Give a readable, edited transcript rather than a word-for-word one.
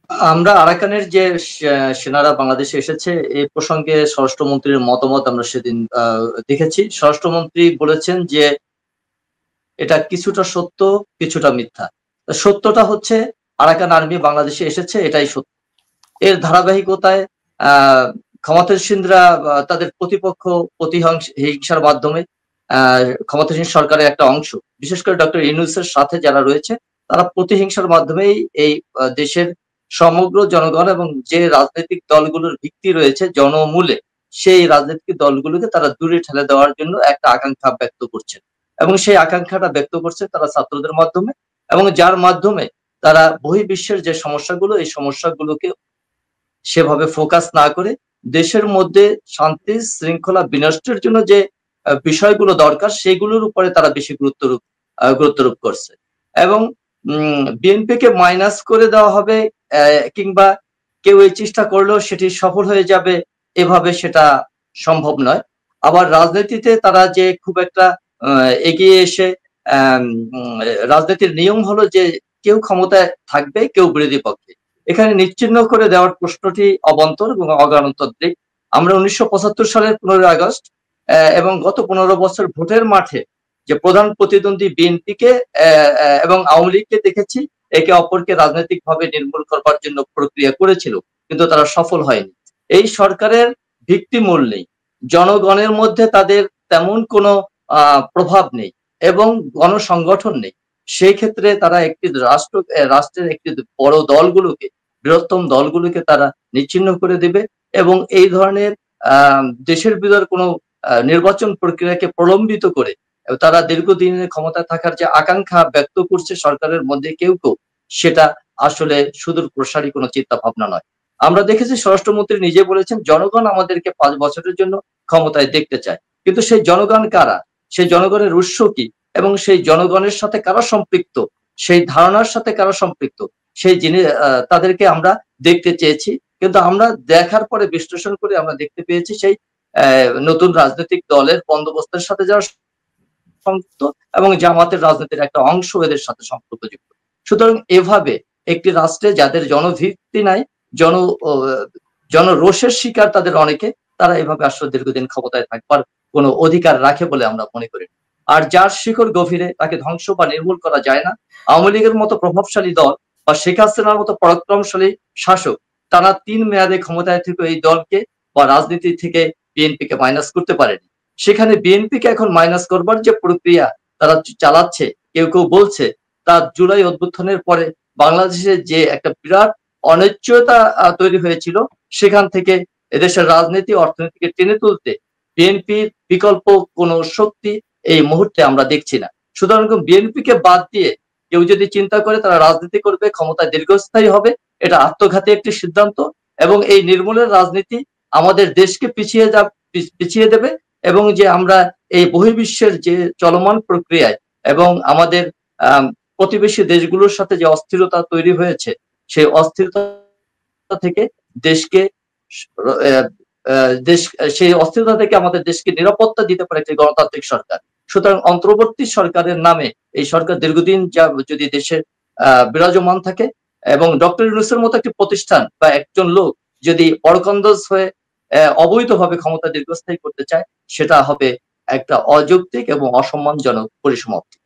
আমরা আরাকানের যে সেনারা বাংলাদেশে এসেছে এই প্রসঙ্গে স্বরাষ্ট্রমন্ত্রীর মতামত আমরা সেদিন দেখেছি। স্বরাষ্ট্রমন্ত্রী বলেছেন যে এটা কিছুটা সত্য, কিছুটা মিথ্যা। সত্যটা হচ্ছে আরাকান আর্মি বাংলাদেশে এসেছে, এটাই সত্য। এর ধারাবাহিকতায় আহ ক্ষমতাসীনরা তাদের প্রতিপক্ষ প্রতিহিংসার মাধ্যমে ক্ষমতাসীন সরকারের একটা অংশ, বিশেষ করে ডক্টর ইউনূসের সাথে যারা রয়েছে, তারা প্রতিহিংসার মাধ্যমেই এই দেশের সমগ্র জনগণ এবং যে রাজনৈতিক দলগুলোর ভিত্তি রয়েছে জনমূলে, সেই রাজনৈতিক দলগুলোকে তারা দূরে ঠেলে দেওয়ার জন্য একটা আকাঙ্ক্ষা ব্যক্ত করছেন। এবং সেই আকাঙ্ক্ষাটা ব্যক্ত করছে তারা ছাত্রদের মাধ্যমে, এবং যার মাধ্যমে তারা বহির্বিশ্বের যে সমস্যাগুলো, এই সমস্যাগুলোকে সেভাবে ফোকাস না করে দেশের মধ্যে শান্তি শৃঙ্খলা বিনষ্টের জন্য যে বিষয়গুলো দরকার সেগুলোর উপরে তারা বেশি গুরুত্বারোপ করছে। এবং বিএনপিকে মাইনাস করে দেওয়া হবে, কিংবা কেউ এই চেষ্টা করলেও সেটি সফল হয়ে যাবে, এভাবে সেটা সম্ভব নয়। আবার রাজনীতিতে তারা যে খুব একটা এগিয়ে এসে রাজনীতির নিয়ম হলো যে কেউ ক্ষমতায় থাকবে, কেউ বিরোধী পক্ষে। এখানে নিশ্চিহ্ন করে দেওয়ার প্রশ্নটি অবান্তর এবং অগণতান্ত্রিক। আমরা 1975 সালের 15 আগস্ট এবং গত 15 বছর ভোটের মাঠে যে প্রধান প্রতিদ্বন্দ্বী বিএনপিকে এবং আওয়ামী লীগকে দেখেছি একে অপরকে রাজনৈতিকভাবে নির্মূল করবার জন্য প্রক্রিয়া করেছিল, কিন্তু তারা সফল হয়নি। এই সরকারের ভিত্তিমূল নেই, জনগণের মধ্যে তাদের তেমন কোনো প্রভাব নেই এবং গণসংগঠন নেই। সেই ক্ষেত্রে তারা একটি রাষ্ট্রের একটি বড় দলগুলোকে, বৃহত্তম দলগুলোকে তারা নিচ্ছিন্ন করে দিবে এবং এই ধরনের দেশের ভিতর কোনো নির্বাচন প্রক্রিয়াকে প্রলম্বিত করে তারা দীর্ঘদিনের ক্ষমতায় থাকার যে আকাঙ্ক্ষা ব্যক্ত করছে সরকারের মধ্যে কেউ কেউ, সেটা আসলে সুদূর প্রসারী কোনো চিন্তা ভাবনা নয়। আমরা দেখেছি স্বরাষ্ট্রমন্ত্রী নিজে বলেছেন জনগণ আমাদেরকে 5 বছরের জন্য ক্ষমতায় দেখতে চায়, কিন্তু সেই জনগণ কারা, সেই জনগণের উৎস কি এবং সেই জনগণের সাথে কারা সম্পৃক্ত, সেই ধারণার সাথে কারা সম্পৃক্ত, সেই জিনিস তাদেরকে আমরা দেখতে চেয়েছি। কিন্তু আমরা দেখার পরে বিশ্লেষণ করে আমরা দেখতে পেয়েছি সেই নতুন রাজনৈতিক দলের বন্দোবস্তের সাথে যারা সংযুক্ত এবং জামাতের রাজনীতির একটা অংশ এদের সাথে সম্পর্কযুক্ত। সুতরাং এভাবে একটি রাষ্ট্রে যাদের জনভিত্তি নাই, জন জনরোষের শিকার তাদের অনেকে, তারা এভাবে আসলে দীর্ঘদিন ক্ষমতায় থাকবার কোনো অধিকার রাখে বলে আমরা মনে করি। আর যার শিকড় গভীরে তাকে ধ্বংস বা নির্মূল করা যায় না। আওয়ামী লীগের মতো প্রভাবশালী দল বা শেখ হাসিনার মতো পরাক্রমশালী শাসক টানা 3 মেয়াদে ক্ষমতায় থেকে এই দলকে বা রাজনীতি থেকে বিএনপিকে মাইনাস করতে পারেনি। সেখানে বিএনপিকে এখন মাইনাস করবার যে প্রক্রিয়া তারা চালাচ্ছে, কেউ কেউ বলছে তার জুলাই অভ্যুত্থানের পরে বাংলাদেশে যে একটা বিরাট অনিশ্চয়তা তৈরি হয়েছিল, সেখান থেকে এদেশের রাজনীতি অর্থনীতিকে টেনে তুলতে বিএনপির বিকল্প কোনো শক্তি এই মুহূর্তে আমরা দেখছি না। সুতরাং বিএনপিকে বাদ দিয়ে কেউ যদি চিন্তা করে তারা রাজনীতি করবে, ক্ষমতায় দীর্ঘস্থায়ী হবে, এটা আত্মঘাতী একটি সিদ্ধান্ত এবং এই নির্মূলের রাজনীতি আমাদের দেশকে পিছিয়ে দেবে এবং যে আমরা এই বহির্বিশ্বের যে চলমান প্রক্রিয়ায় এবং আমাদের প্রতিবেশী দেশগুলোর সাথে যে অস্থিরতা তৈরি হয়েছে, সেই অস্থিরতা থেকে দেশকে দেশ সেই অস্থিরতা থেকে আমাদের দেশকে নিরাপত্তা দিতে পারে একটি গণতান্ত্রিক সরকার। সুতরাং অন্তর্বর্তী সরকারের নামে এই সরকার দীর্ঘদিন যদি দেশে বিরাজমান থাকে এবং ডক্টর ইউনূসের মতো একটি প্রতিষ্ঠান বা একজন লোক যদি পরকন্দজ হয়ে অবৈধভাবে ক্ষমতা দীর্ঘস্থায়ী করতে চায়, সেটা হবে একটা অযৌক্তিক এবং অসম্মানজনক পরিসমাপ্তি।